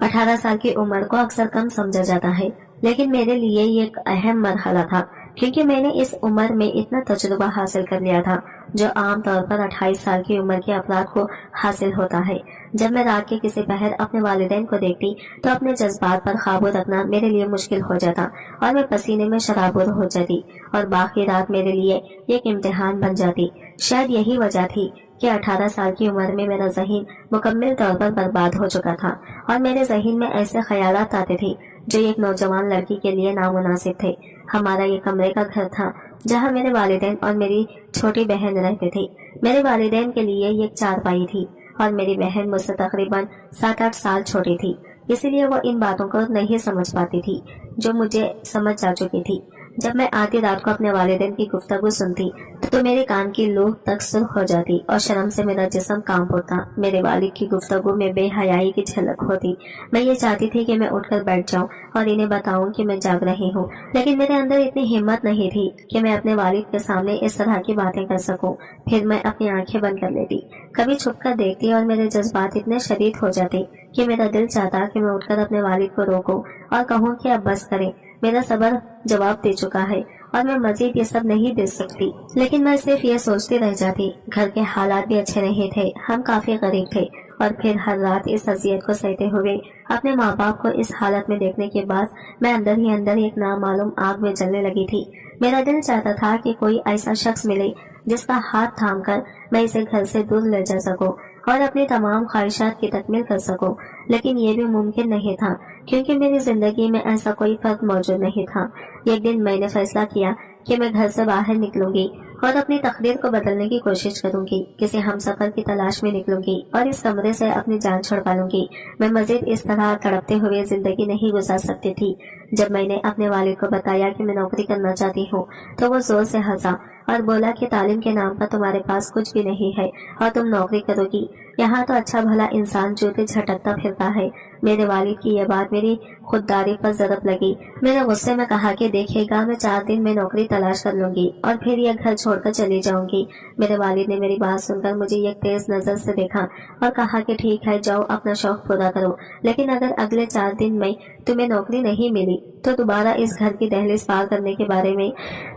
18 साल की उम्र को अक्सर कम समझा जाता है, लेकिन मेरे लिए ये एक अहम मरहला था, क्योंकि मैंने इस उम्र में इतना तजुर्बा हासिल कर लिया था जो आम तौर पर 28 साल की उम्र के अफराद को हासिल होता है। जब मैं रात के किसी पहर अपने वालिदैन को देखती तो अपने जज्बात पर काबू रखना मेरे लिए मुश्किल हो जाता और मैं पसीने में शराबुर हो जाती और बाकी रात मेरे लिए एक इम्तिहान बन जाती। शायद यही वजह थी कि 18 साल की उम्र में मेरा ज़हीन मुकम्मल तौर पर बर्बाद हो चुका था और मेरे ज़हीन में ऐसे ख्यालात आते थे जो एक नौजवान लड़की के लिए नामुनासिब थे। हमारा ये कमरे का घर था जहाँ मेरे वालिदैन और मेरी छोटी बहन रहते थे। मेरे वालिदैन के लिए एक चारपाई थी और मेरी बहन मुझसे तकरीबन 7-8 साल छोटी थी, इसीलिए वो इन बातों को नहीं समझ पाती थी जो मुझे समझ आ चुकी थी। जब मैं आधी रात को अपने वालिदैन की गुफ्तगू सुनती तो मेरे कान की लूह तक सुर्ख हो जाती और शर्म से मेरा जिस्म कांप उठता। मेरे वालिद की गुफ्तगू में बेहयाई की झलक होती। मैं ये चाहती थी कि मैं उठकर बैठ जाऊं और इन्हें बताऊं कि मैं जाग रही हूं, लेकिन मेरे अंदर इतनी हिम्मत नहीं थी कि मैं अपने वालिद के सामने इस तरह की बातें कर सकूं। फिर मैं अपनी आंखें बंद कर लेती, कभी छुप कर देखती और मेरे जज्बात इतने शदीद हो जाते कि मेरा दिल चाहता कि मैं उठकर अपने वालिद को रोकूं और कहूं कि अब बस करें, मेरा सब्र जवाब दे चुका है और मैं मजीद ये सब नहीं दे सकती। लेकिन मैं सिर्फ ये सोचती रह जाती। घर के हालात भी अच्छे नहीं थे, हम काफी गरीब थे और फिर हर रात इस अजियत को सहते हुए अपने माँ बाप को इस हालत में देखने के बाद मैं अंदर ही अंदर एक नामालूम आग में जलने लगी थी। मेरा दिल चाहता था कि कोई ऐसा शख्स मिले जिसका हाथ थाम कर मैं इसे घर से दूर ले जा सकूं और अपनी तमाम ख्वाहिशात की तकमील कर सकूं, लेकिन ये भी मुमकिन नहीं था क्योंकि मेरी जिंदगी में ऐसा कोई फर्क मौजूद नहीं था। एक दिन मैंने फैसला किया कि मैं घर से बाहर निकलूंगी और अपनी तकदीर को बदलने की कोशिश करूंगी। किसी हमसफर की तलाश में निकलूंगी और इस कमरे से अपनी जान छुड़वा लूंगी। मैं मजीद इस तरह तड़पते हुए जिंदगी नहीं गुजार सकती थी। जब मैंने अपने वालिद को बताया कि मैं नौकरी करना चाहती हूँ तो वो जोर से हंसा और बोला कि तालीम के नाम पर तुम्हारे पास कुछ भी नहीं है और तुम नौकरी करोगी। यहाँ तो अच्छा भला इंसान जूते झटकता फिरता है। मेरे वालिद की यह बात मेरी खुददारी पर जरब लगी। मैंने गुस्से में कहा कि देखिएगा, मैं 4 दिन में नौकरी तलाश कर लूंगी और फिर यह घर छोड़कर चली जाऊंगी। मेरे वालिद ने मेरी बात सुनकर मुझे एक तेज नजर से देखा और कहा कि ठीक है, जाओ अपना शौक पूरा करो, लेकिन अगर अगले 4 दिन में तुम्हें नौकरी नहीं मिली तो दोबारा इस घर की दहलीज पार करने के बारे में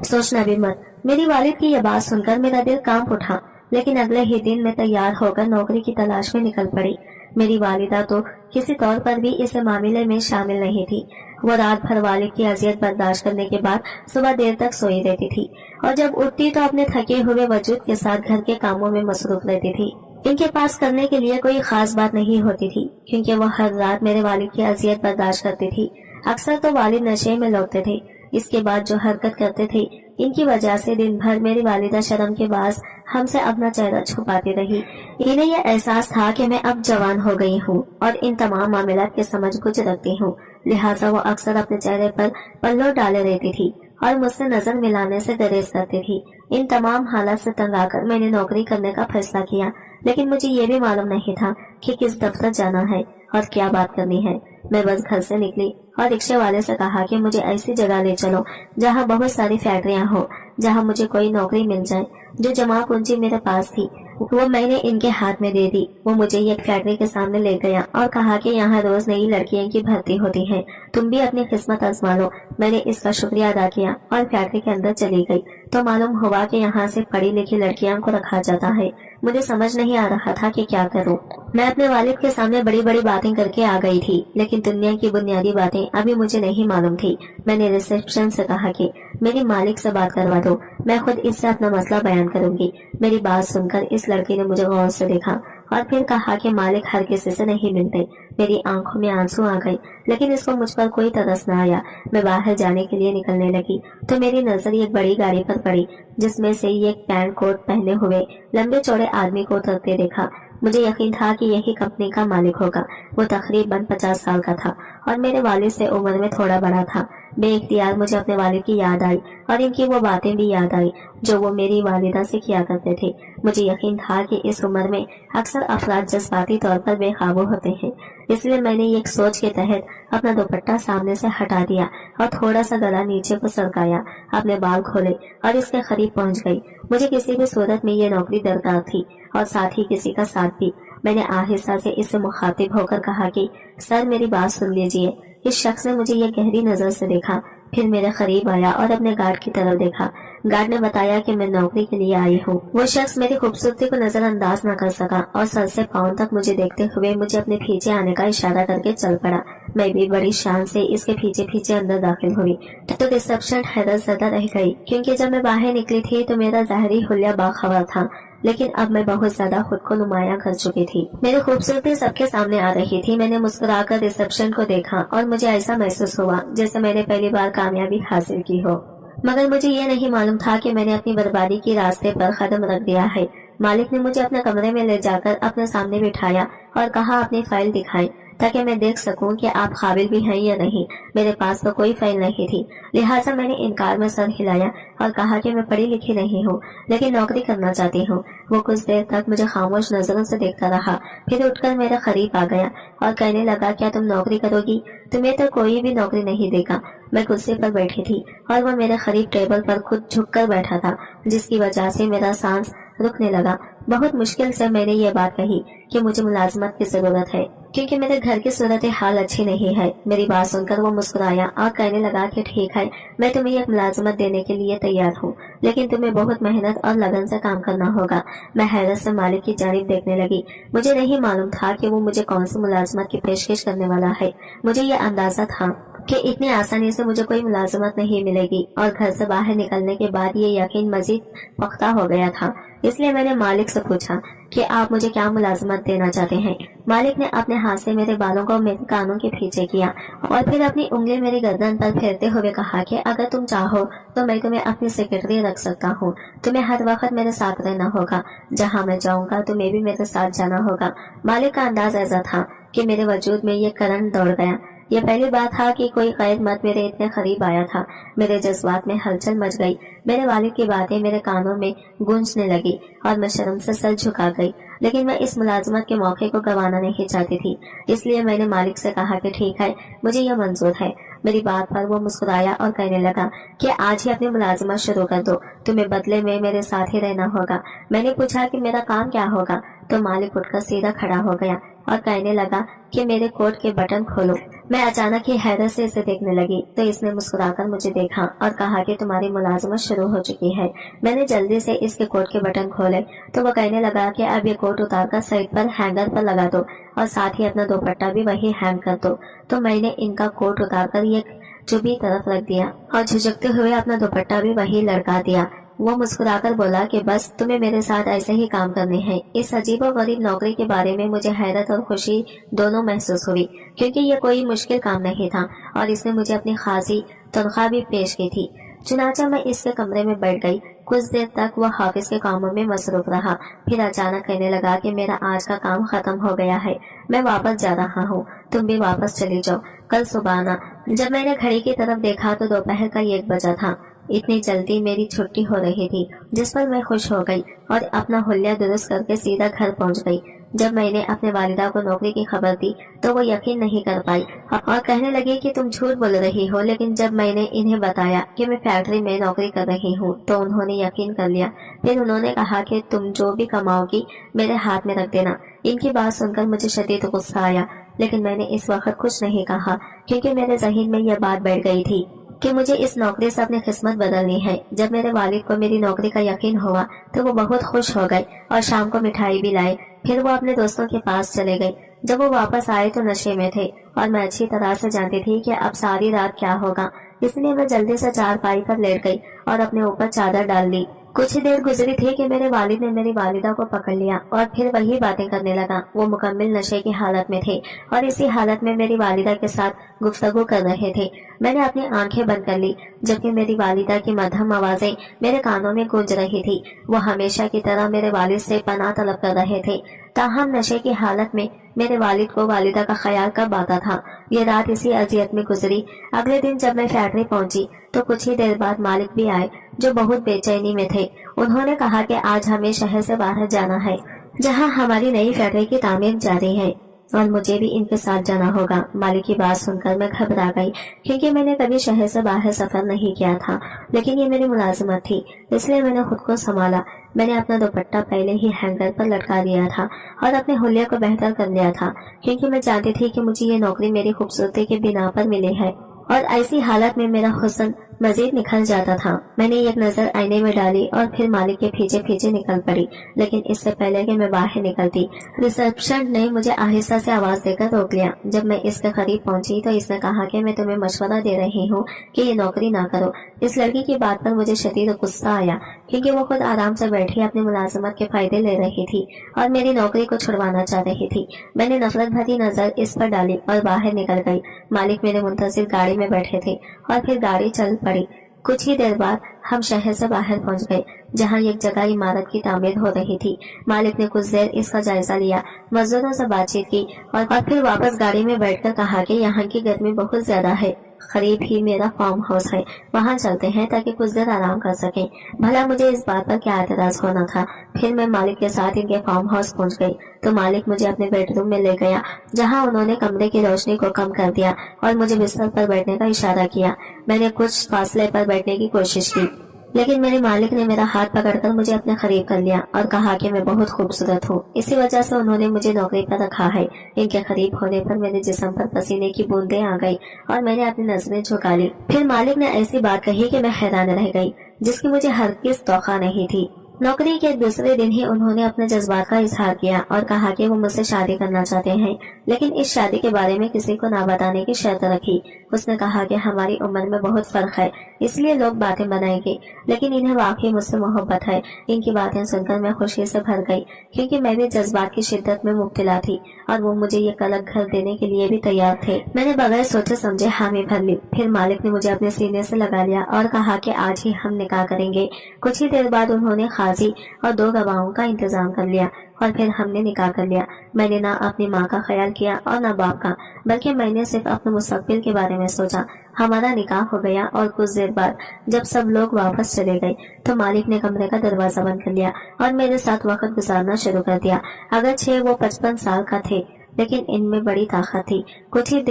सोचना भी मत। मेरी वालिद की यह बात सुनकर मेरा दिल कांप उठा, लेकिन अगले ही दिन मैं तैयार होकर नौकरी की तलाश में निकल पड़ी। मेरी वालिदा तो किसी तौर पर भी इस मामले में शामिल नहीं थी। वो रात भर वालिद की अजियत बर्दाश्त करने के बाद सुबह देर तक सोई रहती थी और जब उठती तो अपने थके हुए वजूद के साथ घर के कामों में मसरूफ रहती थी। इनके पास करने के लिए कोई खास बात नहीं होती थी क्योंकि वो हर रात मेरे वालिद की अजियत बर्दाश्त करती थी। अक्सर तो वालिद नशे में लौटते थे। इसके बाद जो हरकत करते थे, इनकी वजह से दिन भर मेरी वालिदा शर्म के बास हमसे अपना चेहरा छुपाती रही। इन्हें यह एहसास था कि मैं अब जवान हो गई हूँ और इन तमाम मामलात की समझ कुछ रखती हूँ, लिहाजा वो अक्सर अपने चेहरे पर पल्लो डाले रहती थी और मुझसे नजर मिलाने से गुरेज करती थी। इन तमाम हालात से तंग आकर मैंने नौकरी करने का फैसला किया, लेकिन मुझे ये भी मालूम नहीं था कि किस दफ्तर जाना है और क्या बात करनी है। मैं बस घर से निकली और रिक्शे वाले से कहा कि मुझे ऐसी जगह ले चलो जहाँ बहुत सारी फैक्ट्रियाँ हो, जहाँ मुझे कोई नौकरी मिल जाए। जो जमा पूंजी मेरे पास थी वो मैंने इनके हाथ में दे दी। वो मुझे एक फैक्ट्री के सामने ले गया और कहा कि यहाँ रोज नई लड़कियों की भर्ती होती है, तुम भी अपनी किस्मत आजमा लो। मैंने इसका शुक्रिया अदा किया और फैक्ट्री के अंदर चली गई तो मालूम हुआ कि यहाँ से पढ़ी लिखी लड़कियों को रखा जाता है। मुझे समझ नहीं आ रहा था कि क्या करूं। मैं अपने वालिद के सामने बड़ी बड़ी बातें करके आ गई थी, लेकिन दुनिया की बुनियादी बातें अभी मुझे नहीं मालूम थी। मैंने रिसेप्शन से कहा कि मेरी मालिक से बात करवा दो, मैं खुद इससे अपना मसला बयान करूंगी। मेरी बात सुनकर इस लड़की ने मुझे गौर से देखा और फिर कहा कि मालिक हर किसी से नहीं मिलते। मेरी आंखों में आंसू आ गए, लेकिन इसको मुझ पर कोई तरस न आया। मैं बाहर जाने के लिए निकलने लगी तो मेरी नजर एक बड़ी गाड़ी पर पड़ी जिसमें से एक पैंट कोट पहने हुए लंबे चौड़े आदमी को उतरते देखा। मुझे यकीन था कि यही कंपनी का मालिक होगा। वो तकरीबन 50 साल का था और मेरे वालिद से उम्र में थोड़ा बड़ा था। बेइख्तियार मुझे अपने वालिद की याद आई और इनकी वो बातें भी याद आई जो वो मेरी वालिदा से किया करते थे। मुझे यकीन था कि इस उम्र में अक्सर अफराद जज्बाती तौर पर बेकाबू होते हैं, इसलिए मैंने एक सोच के तहत अपना दुपट्टा सामने से हटा दिया और थोड़ा सा गला नीचे को सरकाया, अपने बाल खोले और इसके करीब पहुंच गई। मुझे किसी भी सूरत में ये नौकरी दरकार थी और साथ ही किसी का साथ भी। میں نے آہستہ سے اس سے مخاطب ہو کر کہا کہ سر میری بات سن لیجیے۔ اس شخص نے مجھے یہ گہری نظر سے دیکھا، پھر میرے قریب آیا اور اپنے گارڈ کی طرف دیکھا۔ گارڈ نے بتایا کہ میں نوکری کے لیے آئی ہوں۔ وہ شخص میری خوبصورتی کو نظر انداز نہ کر سکا اور سر سے پاؤں تک مجھے دیکھتے ہوئے مجھے اپنے پیچھے آنے کا اشارہ کر کے چل پڑا۔ میں بھی بڑی شان سے اس کے پیچھے پیچھے اندر داخل ہوئی تو ریسپشن حیرت زدہ رہ گئی، کیونکہ جب میں باہر نکلی تھی تو میرا ظاہری حلیہ باخبر تھا، لیکن اب میں بہت زیادہ خود کو نمایاں کر چکی تھی۔ میری خوبصورتی سب کے سامنے آ رہی تھی۔ میں نے مسکرا کر ریسپشن کو دیکھا اور مجھے ایسا محسوس ہوا جیسے میں نے پہلی بار کامیابی حاصل کی ہو، مگر مجھے یہ نہیں معلوم تھا کہ میں نے اپنی بربادی کی راستے پر قدم رکھ دیا ہے۔ مالک نے مجھے اپنے کمرے میں لے جا کر اپنے سامنے بٹھایا اور کہا اپنی فائل دکھائیں تاکہ میں دیکھ سکوں کہ آپ قابل بھی ہیں یا نہیں۔ میرے پاس تو کوئی فائل نہیں تھی، لہٰذا میں نے انکار میں سر ہلایا اور کہا کہ میں پڑھی لکھی نہیں ہوں لیکن نوکری کرنا چاہتی ہوں۔ وہ کچھ دیر تک مجھے خاموش نظروں سے دیکھتا رہا، پھر اٹھ کر میرے قریب آ گیا اور کہنے لگا کیا تم نوکری کرو گی؟ تمہیں تو کوئی بھی نوکری نہیں دے گا۔ میں کرسی پر بیٹھی تھی اور وہ میرے قریب ٹیبل پر خود جھک کر بیٹھا تھا، جس کی وجہ سے میرا سانس رکنے لگا۔ بہت مشکل سے میں نے یہ بات کہی کہ مجھے ملازمت کی ضرورت ہے کیونکہ میرے گھر کی صورتحال اچھی نہیں ہے۔ میری بات سن کر وہ مسکرایا اور کہنے لگا کہ ٹھیک ہے، میں تمہیں ایک ملازمت دینے کے لیے تیار ہوں، لیکن تمہیں بہت محنت اور لگن سے کام کرنا ہوگا۔ میں حیرت سے مالک کی جانب دیکھنے لگی۔ مجھے نہیں معلوم تھا کہ وہ مجھے کون سی ملازمت کی پیشکش کرنے والا ہے۔ مجھے یہ اندازہ تھا کہ اتنی آسانی سے مجھے کوئی ملازمت نہیں ملے گی، اور گھر سے باہر نکلنے کے بعد یہ یقین مزید پختہ ہو گیا تھا۔ اس لیے میں نے مالک سے پوچھا کہ آپ مجھے کیا ملازمت دینا چاہتے ہیں؟ مالک نے اپنے ہاتھ سے میرے بالوں کو میرے کانوں کے پیچھے کیا اور پھر اپنی انگلی میری گردن پر پھیرتے ہوئے کہا کہ اگر تم چاہو تو میں تمہیں اپنی سیکرٹری رکھ سکتا ہوں۔ تمہیں ہر وقت میرے ساتھ رہنا ہوگا، جہاں میں جاؤں گا تمہیں بھی میرے ساتھ جانا ہوگا۔ مالک کا انداز ایسا تھا کہ میرے وجود میں یہ کرنٹ دوڑ گیا۔ یہ پہلی بات تھا کہ کوئی غیر مرد میرے اتنے قریب آیا تھا۔ میرے جذبات میں ہلچل مچ گئی۔ میرے والد کی باتیں میرے کانوں میں گونجنے لگی اور میں شرم سے سر جھکا گئی، لیکن میں اس ملازمت کے موقع کو گنوانا نہیں چاہتی تھی، اس لیے میں نے مالک سے کہا کہ ٹھیک ہے، مجھے یہ منظور ہے۔ میری بات پر وہ مسکرایا اور کہنے لگا کہ آج ہی اپنی ملازمت شروع کر دو، تمہیں بدلے میں میرے ساتھ ہی رہنا ہوگا۔ میں نے پوچھا کہ میرا کام کیا ہوگا تو مالک اٹھ کر سیدھا کھڑا ہو گیا اور کہنے لگا کہ میرے کوٹ کے بٹن کھولو۔ میں اچانک ہی حیرت سے اسے دیکھنے لگی تو اس نے مسکرا کر مجھے دیکھا اور کہا کہ تمہاری ملازمت شروع ہو چکی ہے۔ میں نے جلدی سے اس کے کوٹ کے بٹن کھولے تو وہ کہنے لگا کہ اب یہ کوٹ اتار کر سائڈ پر ہینگر پر لگا دو اور ساتھ ہی اپنا دوپٹہ بھی وہی ہینگ کر دو۔ تو میں نے ان کا کوٹ اتار کر یہ چوبی طرف رکھ دیا اور جھجکتے ہوئے اپنا دوپٹہ بھی وہی لڑکا دیا۔ وہ مسکرا کر بولا کہ بس تمہیں میرے ساتھ ایسے ہی کام کرنے ہیں۔ اس عجیب و غریب نوکری کے بارے میں مجھے حیرت اور خوشی دونوں محسوس ہوئی، کیونکہ یہ کوئی مشکل کام نہیں تھا اور اس نے مجھے اپنی خاصی تنخواہ بھی پیش کی تھی۔ چنانچہ میں اس کے کمرے میں بیٹھ گئی۔ کچھ دیر تک وہ حافظ کے کاموں میں مصروف رہا، پھر اچانک کہنے لگا کہ میرا آج کا کام ختم ہو گیا ہے، میں واپس جا رہا ہوں، تم بھی واپس چلی جاؤ، کل صبح آنا۔ جب میں نے گھڑی کی طرف دیکھا تو دوپہر کا 1 بجا تھا۔ اتنی جلدی میری چھٹی ہو رہی تھی، جس پر میں خوش ہو گئی اور اپنا حلیہ درست کر کے سیدھا گھر پہنچ گئی۔ جب میں نے اپنے والدہ کو نوکری کی خبر دی تو وہ یقین نہیں کر پائی اور کہنے لگی کہ تم جھوٹ بول رہی ہو، لیکن جب میں نے انہیں بتایا کہ میں فیکٹری میں نوکری کر رہی ہوں تو انہوں نے یقین کر لیا۔ پھر انہوں نے کہا کہ تم جو بھی کماؤ گی میرے ہاتھ میں رکھ دینا۔ ان کی بات سن کر مجھے شدید غصہ آیا، لیکن میں نے اس وقت کچھ نہیں کہا کیونکہ میرے ذہن میں یہ بات بیٹھ گئی تھی کہ مجھے اس نوکری سے اپنی قسمت بدلنی ہے۔ جب میرے والد کو میری نوکری کا یقین ہوا تو وہ بہت خوش ہو گئے اور شام کو مٹھائی بھی لائے۔ پھر وہ اپنے دوستوں کے پاس چلے گئے۔ جب وہ واپس آئے تو نشے میں تھے اور میں اچھی طرح سے جانتی تھی کہ اب ساری رات کیا ہوگا، اس لیے میں جلدی سے چارپائی پر لیٹ گئی اور اپنے اوپر چادر ڈال لی۔ کچھ ہی دیر گزری تھی کہ میرے والد نے میری والدہ کو پکڑ لیا اور پھر وہی باتیں کرنے لگا۔ وہ مکمل نشے کی حالت میں تھے اور اسی حالت میں میری والدہ کے ساتھ گفتگو کر رہے تھے۔ میں نے اپنی آنکھیں بند کر لی جبکہ میری والدہ کی مدھم آوازیں میرے کانوں میں گونج رہی تھی۔ وہ ہمیشہ کی طرح میرے والد سے پناہ طلب کر رہے تھے، تاہم نشے کی حالت میں میرے والد کو والدہ کا خیال کب آتا تھا۔ یہ رات اسی اذیت میں گزری۔ اگلے دن جب میں فیکٹری پہنچی تو کچھ ہی دیر بعد مالک بھی آئے جو بہت بے چینی میں تھے۔ انہوں نے کہا کہ آج ہمیں شہر سے باہر جانا ہے جہاں ہماری نئی فیکٹری کی تعمیر جاری ہے۔ और मुझे भी इनके साथ जाना होगा। मालिक की बात सुनकर मैं घबरा गई, क्योंकि मैंने कभी शहर से बाहर सफर नहीं किया था, लेकिन ये मेरी मुलाजिमत थी, इसलिए मैंने खुद को संभाला। मैंने अपना दुपट्टा पहले ही हैंगर पर लटका दिया था और अपने हुलिया को बेहतर कर लिया था, क्योंकि मैं जानती थी कि मुझे ये नौकरी मेरी खूबसूरती के बिना पर मिली है और ऐसी हालत में मेरा हुस्न मजीद निखर जाता था। मैंने एक नजर आईने में डाली और फिर मालिक के पीछे पीछे निकल पड़ी, लेकिन इससे पहले कि मैं बाहर निकलती, रिसेप्शन ने मुझे आहिस्ता से आवाज देकर रोक लिया। जब मैं इसके करीब पहुंची तो इसने कहा कि मैं तुम्हें मशवरा दे रही हूँ कि ये नौकरी ना करो। इस लड़की की बात पर मुझे शदीद गुस्सा आया, क्योंकि वो खुद आराम से बैठी अपनी मुलाजमत के फायदे ले रही थी और मेरी नौकरी को छुड़वाना चाह रही थी। मैंने नफरत भरी नजर इस पर डाली और बाहर निकल गई। मालिक मेरे मुंतजिर गाड़ी में बैठे थे और फिर गाड़ी चल पड़ी। कुछ ही देर बाद हम शहर से बाहर पहुंच गए, जहां एक जगह इमारत की तामीर हो रही थी। मालिक ने कुछ देर इसका जायजा लिया, मजदूरों से बातचीत की और फिर वापस गाड़ी में बैठकर कहा कि यहाँ की गर्मी बहुत ज्यादा है, करीब ही मेरा फार्म हाउस है, वहाँ चलते हैं ताकि कुछ देर आराम कर सकें। भला मुझे इस बात पर क्या एतराज होना था। फिर मैं मालिक के साथ इनके फार्म हाउस पहुंच गई तो मालिक मुझे अपने बेडरूम में ले गया, जहां उन्होंने कमरे की रोशनी को कम कर दिया और मुझे बिस्तर पर बैठने का इशारा किया। मैंने कुछ फासले पर बैठने की कोशिश की, लेकिन मेरे मालिक ने मेरा हाथ पकड़कर मुझे अपने करीब कर लिया और कहा कि मैं बहुत खूबसूरत हूँ, इसी वजह से उन्होंने मुझे नौकरी पर रखा है। इनके करीब होने पर मेरे जिस्म पर पसीने की बूंदें आ गई और मैंने अपनी नजरें झुका ली। फिर मालिक ने ऐसी बात कही कि मैं हैरान रह गई, जिसकी मुझे हरगिज़ तौक़ा नहीं थी। नौकरी के दूसरे दिन ही उन्होंने अपने जज्बात का इजहार किया और कहा कि वो मुझसे शादी करना चाहते हैं, लेकिन इस शादी के बारे में किसी को ना बताने की शर्त रखी। उसने कहा कि हमारी उम्र में बहुत फर्क है, इसलिए लोग बातें बनाएंगे, लेकिन इन्हें वाकई मुझसे मोहब्बत है। इनकी बातें सुनकर मैं खुशी से भर गई, क्योंकि मैं भी जज्बात की शिद्दत में मुब्तला थी और वो मुझे एक अलग घर देने के लिए भी तैयार थे। मैंने बगैर सोचे समझे हामी भर ली। फिर मालिक ने मुझे अपने सीने से लगा लिया और कहा कि आज ही हम निकाह करेंगे। कुछ ही देर बाद उन्होंने काजी और 2 गवाहों का इंतजाम कर लिया और फिर हमने निकाह कर लिया। मैंने ना अपनी माँ का ख्याल किया और ना बाप का, बल्कि मैंने सिर्फ अपने मुस्तकबिल के बारे में सोचा। हमारा निकाह हो गया और कुछ देर बाद जब सब लोग वापस चले गए तो मालिक ने कमरे का दरवाजा बंद कर लिया और मेरे साथ वक्त गुजारना शुरू कर दिया। अगरचे वो 55 साल का थे, लेकिन इनमें बड़ी ताकत थी। कुछ ही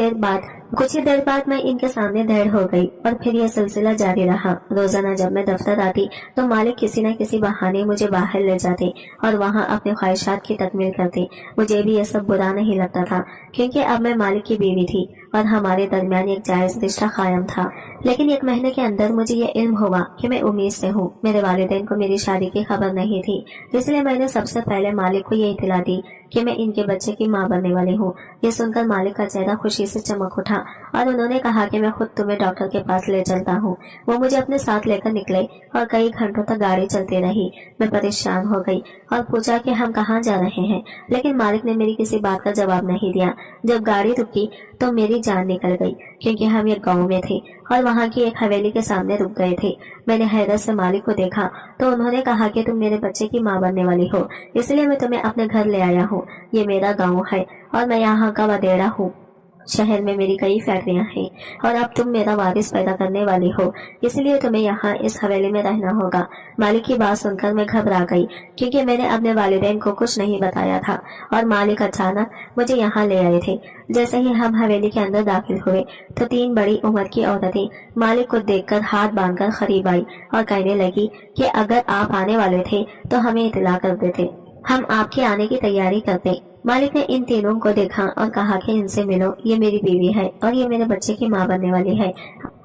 देर बाद मैं इनके सामने ढेर हो गई और फिर यह सिलसिला जारी रहा। रोजाना जब मैं दफ्तर आती तो मालिक किसी न किसी बहाने मुझे बाहर ले जाते और वहां अपने ख्वाहिशात की तकमील करते। मुझे भी यह सब बुरा नहीं लगता था, क्योंकि अब मैं मालिक की बीवी थी और हमारे दरमियान एक जायज रिश्ता कायम था। लेकिन 1 महीने के अंदर मुझे ये इल्म हुआ कि मैं उम्मीद से हूँ। मेरे वालिदैन को मेरी शादी की खबर नहीं थी, इसलिए मैंने सबसे पहले मालिक को ये इत्तला दी कि मैं इनके बच्चे की माँ बनने वाली हूँ। ये सुनकर मालिक का चेहरा खुशी से चमक उठा और उन्होंने कहा कि मैं खुद तुम्हें डॉक्टर के पास ले चलता हूँ। वो मुझे अपने साथ लेकर निकले और कई घंटों तक गाड़ी चलती रही। मैं परेशान हो गई और पूछा कि हम कहाँ जा रहे हैं, लेकिन मालिक ने मेरी किसी बात का जवाब नहीं दिया। जब गाड़ी रुकी तो मेरी जान निकल गई, क्योंकि हम एक गाँव में थे और वहाँ की एक हवेली के सामने रुक गए थे। मैंने हैरत से मालिक को देखा तो उन्होंने कहा कि तुम मेरे बच्चे की माँ बनने वाली हो, इसलिए मैं तुम्हें अपने घर ले आया हूँ। ये मेरा गाँव है और मैं यहाँ का वडेरा हूँ। शहर में मेरी कई फैक्ट्रियां हैं और अब तुम मेरा वारिस पैदा करने वाली हो, इसलिए तुम्हें यहाँ इस हवेली में रहना होगा। मालिक की बात सुनकर मैं घबरा गई, क्योंकि मैंने अपने वालिदैन को कुछ नहीं बताया था और मालिक अचानक मुझे यहाँ ले आए थे। जैसे ही हम हवेली के अंदर दाखिल हुए तो 3 बड़ी उम्र की औरतें मालिक को देखकर हाथ बांधकर करीब आई और कहने लगी कि अगर आप आने वाले थे तो हमें इत्तला कर देते, हम आपके आने की तैयारी करते। मालिक ने इन तीनों को देखा और कहा कि इनसे मिलो, ये मेरी बीवी है और ये मेरे बच्चे की माँ बनने वाली है।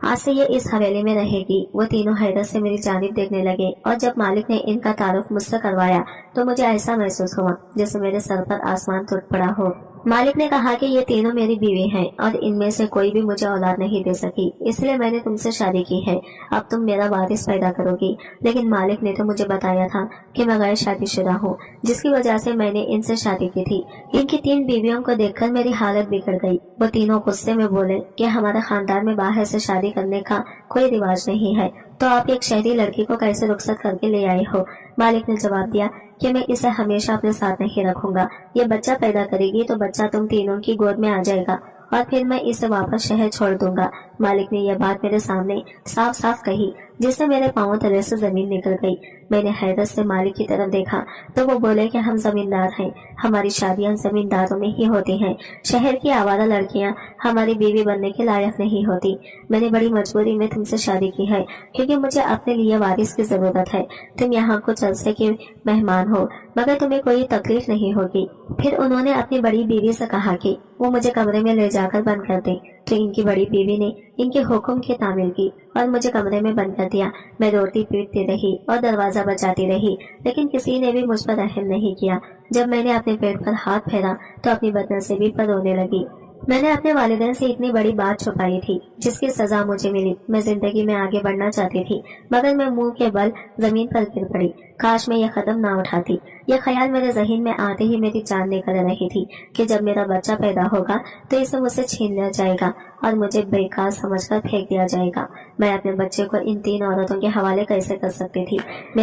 आज से ये इस हवेली में रहेगी। वो तीनों हैरत से मेरी जानिब देखने लगे और जब मालिक ने इनका तारुफ मुझसे करवाया तो मुझे ऐसा महसूस हुआ जैसे मेरे सर पर आसमान टूट पड़ा हो। मालिक ने कहा कि ये तीनों मेरी बीवी हैं और इनमें से कोई भी मुझे औलाद नहीं दे सकी, इसलिए मैंने तुमसे शादी की है। अब तुम मेरा वारिस पैदा करोगी। लेकिन मालिक ने तो मुझे बताया था कि मैं गैर शादीशुदा हूँ, जिसकी वजह से मैंने इनसे शादी की थी। इनकी 3 बीवियों को देखकर मेरी हालत बिगड़ गई। वो तीनों गुस्से में बोले कि हमारे खानदान में बाहर से शादी करने का कोई रिवाज नहीं है, तो आप एक शहरी लड़की को कैसे रुखसत करके ले आए हो। मालिक ने जवाब दिया कि मैं इसे हमेशा अपने साथ नहीं रखूंगा। ये बच्चा पैदा करेगी तो बच्चा तुम तीनों की गोद में आ जाएगा और फिर मैं इसे वापस शहर छोड़ दूंगा। मालिक ने यह बात मेरे सामने साफ साफ कही, जिससे मेरे पांवों तले से जमीन निकल गई। मैंने हैरत से मालिक की तरफ देखा तो वो बोले कि हम जमींदार हैं, हमारी शादियां जमींदारों में ही होती हैं। शहर की आवारा लड़कियां हमारी बीवी बनने के लायक नहीं होती। मैंने बड़ी मजबूरी में तुमसे शादी की है, क्योंकि मुझे अपने लिए वारिस की जरूरत है। तुम यहाँ कुछ अरसे के मेहमान हो, मगर तुम्हें कोई तकलीफ नहीं होगी। फिर उन्होंने अपनी बड़ी बीवी से कहा कि वो मुझे कमरे में ले जाकर बंद कर दे, तो इनकी बड़ी बीवी ने इनके हुक्म की तामील की और मुझे कमरे में बंद कर दिया। मैं रोटी पीटती रही और दरवाजा बजाती रही, लेकिन किसी ने भी मुझ पर रहम नहीं किया। जब मैंने अपने पेट पर हाथ फेरा तो अपनी बदनसीबी पर रोने लगी। मैंने अपने वालिदैन से इतनी बड़ी बात छुपाई थी, जिसकी सजा मुझे मिली। मैं जिंदगी में आगे बढ़ना चाहती थी, मगर मैं मुंह के बल जमीन पर गिर पड़ी। काश मैं यह कदम ना उठाती। यह ख्याल मेरे जहन में आते ही मेरी जान निकल रही थी कि जब मेरा बच्चा पैदा होगा तो इसे मुझसे छीन लिया जाएगा और मुझे बेकार समझकर फेंक दिया जाएगा। मैं अपने बच्चे को इन 3 औरतों के हवाले कैसे कर सकती थी।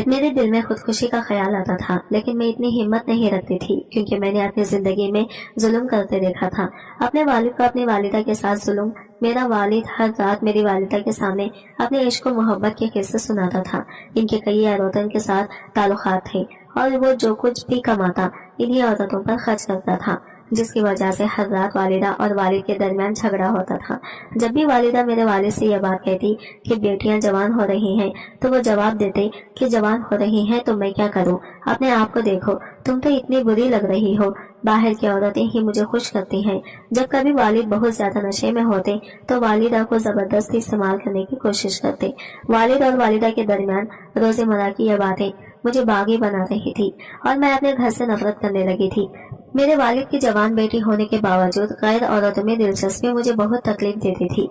मेरे दिल में खुदकुशी का ख्याल आता था, लेकिन मैं इतनी हिम्मत नहीं रखती थी, क्योंकि मैंने अपनी जिंदगी में जुल्म करते देखा था। अपने वालिद को अपनी वालिदा के साथ जुल्म। मेरा वालिद हर रात मेरी वालिदा के सामने अपने इश्क और मोहब्बत के किस्से सुनाता था। इनके कई औरतों के साथ ताल्लुकात थे और वो जो कुछ भी कमाता इन्हीं औरतों पर खर्च करता था, जिसकी वजह से हर रात वालिदा और वालिद के दरमियान झगड़ा होता था। जब भी वालिदा मेरे वालिद से यह बात कहती कि बेटियां जवान हो रही हैं, तो वो जवाब देते कि जवान हो रही हैं तो मैं क्या करूं, अपने आप को देखो, तुम तो इतनी बुरी लग रही हो, बाहर की औरतें ही मुझे खुश करती हैं। जब कभी वालिद बहुत ज्यादा नशे में होते तो वालिदा को जबरदस्ती इस्तेमाल करने की कोशिश करते। वालिद और वालिदा के दरमियान रोजमर्रा की यह बातें मुझे बागी बना रही थी और मैं अपने घर से नफरत करने लगी थी। मेरे वालिद की जवान बेटी होने के बावजूद गैर औरतों में दिलचस्पी मुझे बहुत तकलीफ देती थी।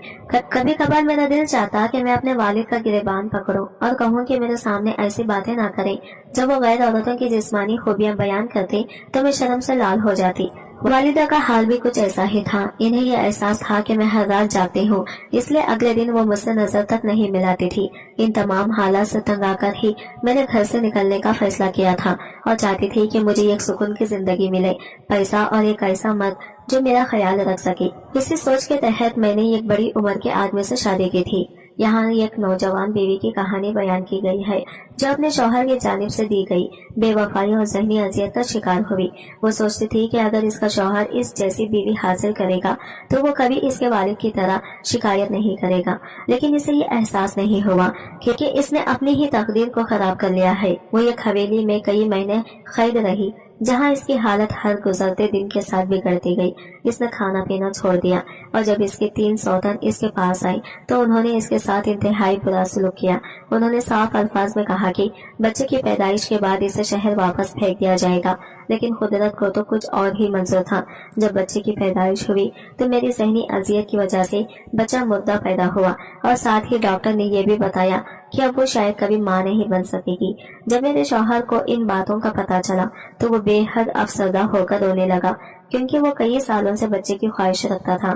कभी कभार मेरा दिल चाहता कि मैं अपने वालिद का गिरेबान पकड़ूं और कहूं कि मेरे सामने ऐसी बातें ना करें। जब वो गैर औरतों की जिस्मानी खूबियां बयान करते तो मैं शर्म से लाल हो जाती। वालिदा का हाल भी कुछ ऐसा ही था। इन्हें यह एहसास था कि मैं हर रात जागती हूँ, इसलिए अगले दिन वो मुझसे नजर तक नहीं मिलाती थी। इन तमाम हालात से तंग आकर ही मैंने घर से निकलने का फैसला किया था और चाहती थी कि मुझे एक सुकून की जिंदगी मिले, पैसा और एक ऐसा मर्द जो मेरा ख्याल रख सके। इसी सोच के तहत मैंने एक बड़ी उम्र के आदमी से शादी की थी। यहाँ एक नौजवान बीवी की कहानी बयान की गई है, जो अपने शौहर की जानिब से दी गई बेवफाई और ज़हनी अजियत का शिकार हुई। वो सोचती थी कि अगर इसका शौहर इस जैसी बीवी हासिल करेगा तो वो कभी इसके वालिद की तरह शिकायत नहीं करेगा, लेकिन इसे ये एहसास नहीं हुआ क्योंकि इसने अपनी ही तकदीर को खराब कर लिया है। वो एक हवेली में कई महीने कैद रही, जहाँ इसकी हालत हर गुजरते दिन के साथ बिगड़ती गई। इसने खाना पीना छोड़ दिया और जब इसके 3 सौतन इसके पास आई तो उन्होंने इसके साथ इंतहाई बुरा सलूक किया। उन्होंने साफ अल्फाज में कहा कि बच्चे की पैदाइश के बाद इसे शहर वापस फेंक दिया जाएगा, लेकिन कुदरत को तो कुछ और ही मंजूर था। जब बच्चे की पैदाइश हुई तो मेरी ज़हनी अजियत की वजह से बच्चा मुर्दा पैदा हुआ और साथ ही डॉक्टर ने यह भी बताया कि अब वो शायद कभी मां नहीं बन सकेगी। जब मेरे शौहर को इन बातों का पता चला तो वो बेहद अफसरदा होकर रोने लगा, क्योंकि वो कई सालों से बच्चे की ख्वाहिश रखता था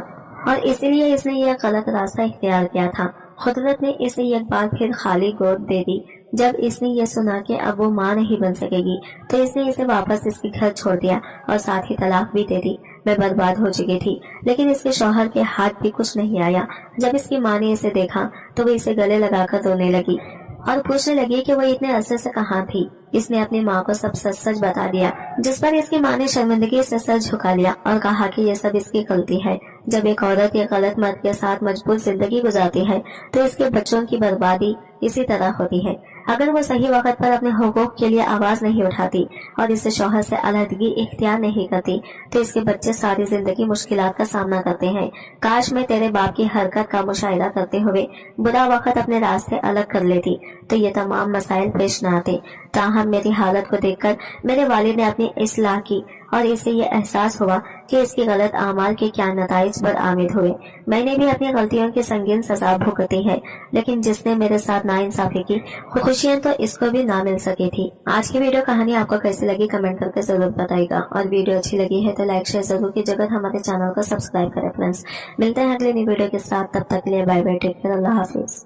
और इसीलिए इसने यह गलत रास्ता इख्तियार किया था। कुदरत ने इसे एक बार फिर खाली गोद दे दी। जब इसने ये सुना कि अब वो मां नहीं बन सकेगी तो इसने इसे वापस इसके घर छोड़ दिया और साथ ही तलाक भी दे दी। मैं बर्बाद हो चुकी थी, लेकिन इसके शौहर के हाथ भी कुछ नहीं आया। जब इसकी मां ने इसे देखा तो वो इसे गले लगाकर रोने लगी और पूछने लगी कि वो इतने अरसे से कहाँ थी। इसने अपनी माँ को सब सच सच बता दिया, जिस पर इसकी माँ ने शर्मिंदगी से सर झुका लिया और कहा कि ये सब इसकी गलती है। जब एक औरत या गलत मर्द के साथ मजबूर जिंदगी गुजारती है तो इसके बच्चों की बर्बादी इसी तरह होती है। अगर वो सही वक्त पर अपने हुकूक के लिए आवाज नहीं उठाती और इससे शौहर से अलहदगी इख्तियार नहीं करती तो इसके बच्चे सारी जिंदगी मुश्किलात का सामना करते हैं। काश मैं तेरे बाप की हरकत का मुशाहिदा करते हुए बुरा वक्त अपने रास्ते अलग कर लेती तो ये तमाम मसाइल पेश न आते। ताहम मेरी हालत को देखकर मेरे वालिद ने अपनी इस्लाह की और इसे ये एहसास हुआ कि इसकी गलत आमाल के क्या नताइज बरामद हुए। मैंने भी अपनी गलतियों की संगीन सजा भुगती है, लेकिन जिसने मेरे साथ नाइंसाफी की खुशियां तो इसको भी ना मिल सकी थी। आज की वीडियो कहानी आपको कैसी लगी कमेंट करके जरूर बताइएगा और वीडियो अच्छी लगी है तो लाइक शेयर जरूर कीजिएगा। हमारे चैनल को सब्सक्राइब करें फ्रेंड्स। मिलते हैं अगले नई वीडियो के साथ, तब तक के लिए बाय बाय, टेक केयर, अल्लाह हाफिज।